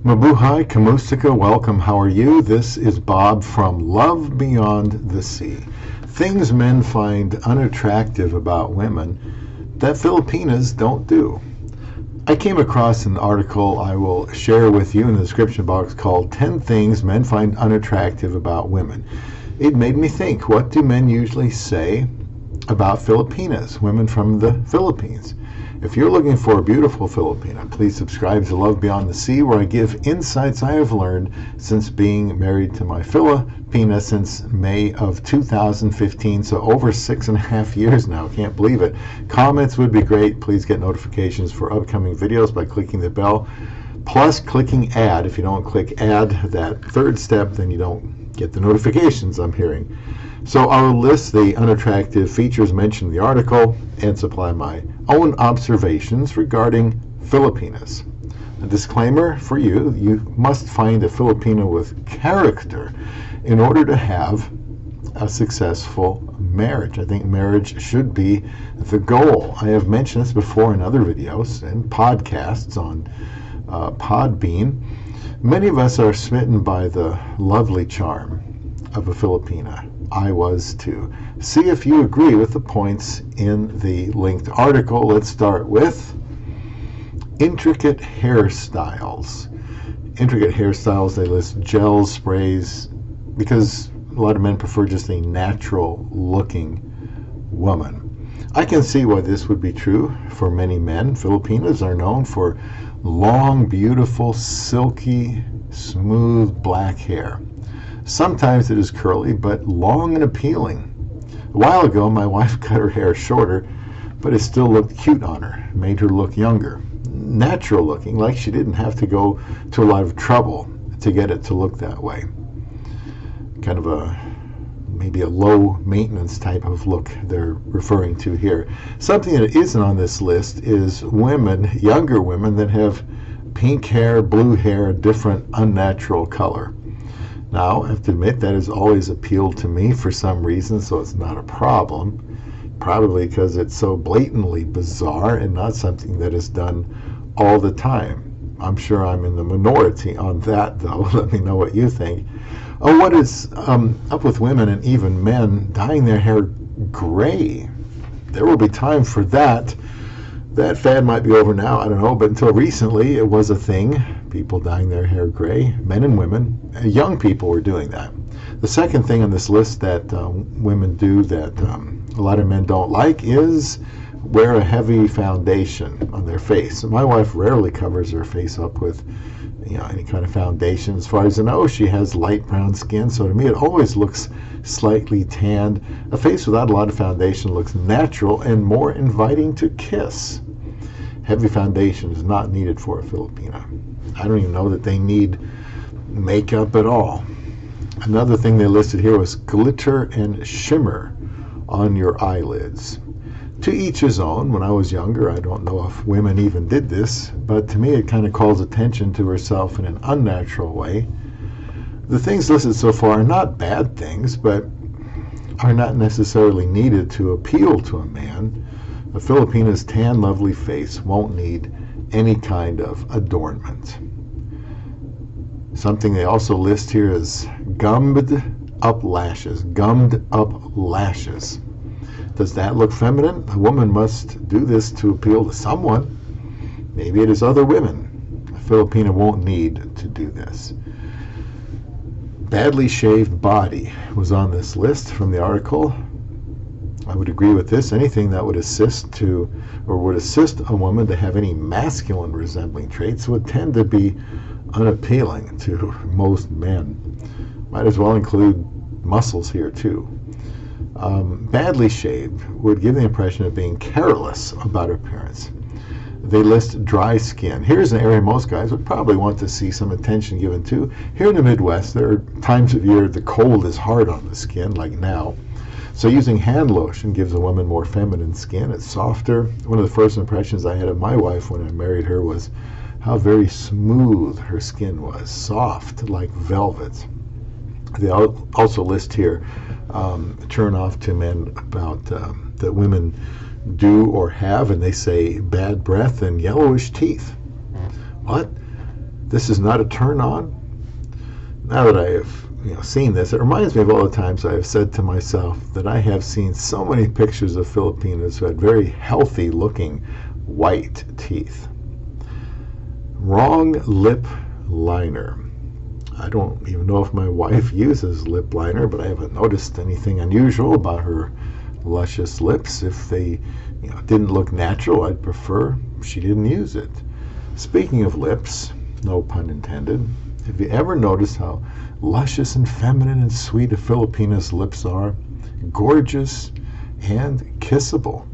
Mabuhay, Kamusika, welcome. How are you? This is Bob from Love Beyond the Sea. Things men find unattractive about women that Filipinas don't do. I came across an article I will share with you in the description box called 10 Things Men Find Unattractive About Women. It made me think, what do men usually say about Filipinas, women from the Philippines? If you're looking for a beautiful Filipina, please subscribe to Love Beyond the Sea, where I give insights I have learned since being married to my Filipina since May of 2015, so over 6.5 years now. Can't believe it. Comments would be great. Please get notifications for upcoming videos by clicking the bell, plus clicking add. If you don't click add, that third step, then you don't get the notifications I'm hearing. So I'll list the unattractive features mentioned in the article and supply my own observations regarding Filipinas. A disclaimer for you: you must find a Filipina with character in order to have a successful marriage. I think marriage should be the goal. I have mentioned this before in other videos and podcasts on Podbean. Many of us are smitten by the lovely charm of a Filipina. I was too. See if you agree with the points in the linked article. Let's start with intricate hairstyles. Intricate hairstyles, they list gels, sprays, because a lot of men prefer just a natural looking woman. I can see why this would be true for many men. Filipinas are known for long, beautiful, silky, smooth black hair. Sometimes it is curly, but long and appealing. A while ago, my wife cut her hair shorter, but it still looked cute on her. Made her look younger. Natural looking, like she didn't have to go to a lot of trouble to get it to look that way. Kind of maybe a low maintenance type of look they're referring to here. Something that isn't on this list is women, younger women, that have pink hair, blue hair, a different unnatural color. Now, I have to admit, that has always appealed to me for some reason, so it's not a problem. Probably because it's so blatantly bizarre and not something that is done all the time. I'm sure I'm in the minority on that, though. Let me know what you think. Oh, what is up with women and even men dyeing their hair gray? There will be time for that. That fad might be over now, I don't know, but until recently it was a thing. People dyeing their hair gray, men and women. Young people were doing that. The second thing on this list that women do that a lot of men don't like is wear a heavy foundation on their face. My wife rarely covers her face up with any kind of foundation. As far as I know, she has light brown skin, so to me it always looks slightly tanned. A face without a lot of foundation looks natural and more inviting to kiss. Heavy foundation is not needed for a Filipina. I don't even know that they need makeup at all. Another thing they listed here was glitter and shimmer on your eyelids. To each his own. When I was younger, I don't know if women even did this, but to me it kind of calls attention to herself in an unnatural way. The things listed so far are not bad things, but are not necessarily needed to appeal to a man. A Filipina's tan, lovely face won't need any kind of adornment. Something they also list here is gummed up lashes. Gummed up lashes. Does that look feminine? A woman must do this to appeal to someone. Maybe it is other women. A Filipina won't need to do this. Badly shaved body was on this list from the article. I would agree with this. Anything that would assist a woman to have any masculine resembling traits would tend to be unappealing to most men. Might as well include muscles here too. Badly shaved would give the impression of being careless about appearance. They list dry skin. Here's an area most guys would probably want to see some attention given to. Here in the Midwest, there are times of year the cold is hard on the skin, like now. So using hand lotion gives a woman more feminine skin. It's softer. One of the first impressions I had of my wife when I married her was how very smooth her skin was, soft like velvet. They also list here turn off to men about that women do or have, and they say bad breath and yellowish teeth. What? this is not a turn on. Now that I have seen this, it reminds me of all the times I have said to myself that I have seen so many pictures of Filipinas who had very healthy looking white teeth. Wrong lip liner. I don't even know if my wife uses lip liner, but I haven't noticed anything unusual about her luscious lips. If they didn't look natural, I'd prefer she didn't use it. Speaking of lips, no pun intended, have you ever noticed how luscious and feminine and sweet a Filipina's lips are? Gorgeous and kissable.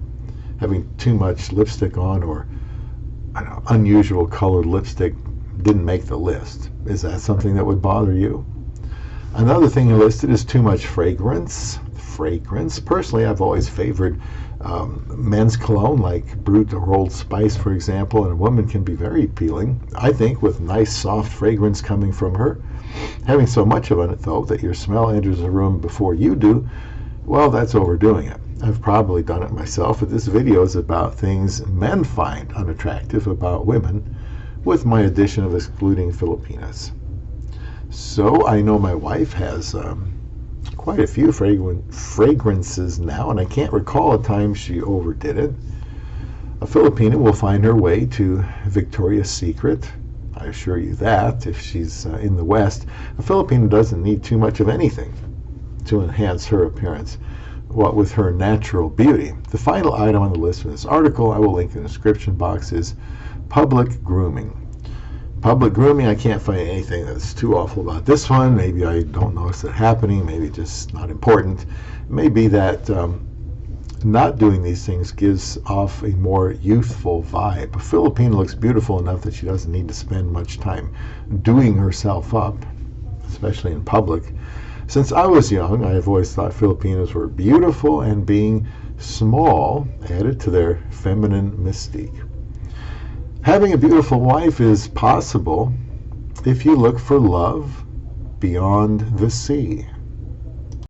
Having too much lipstick on or unusual colored lipstick didn't make the list. Is that something that would bother you? Another thing listed is too much fragrance. Personally, I've always favored men's cologne like Brut or Old Spice, for example, and a woman can be very appealing, I think, with nice soft fragrance coming from her. Having so much of it, though, that your smell enters the room before you do, well, that's overdoing it. I've probably done it myself, but this video is about things men find unattractive about women, with my addition of excluding Filipinas. So I know my wife has quite a few fragrances now, and I can't recall a time she overdid it. A Filipina will find her way to Victoria's Secret. I assure you that, if she's in the West. A Filipina doesn't need too much of anything to enhance her appearance, what with her natural beauty. The final item on the list for this article, I will link in the description box, is public grooming. Public grooming, I can't find anything that's too awful about this one. Maybe I don't notice it happening, maybe just not important. It may be that not doing these things gives off a more youthful vibe. A Filipina looks beautiful enough that she doesn't need to spend much time doing herself up, especially in public. Since I was young, I have always thought Filipinas were beautiful, and being small added to their feminine mystique. Having a beautiful wife is possible if you look for love beyond the sea.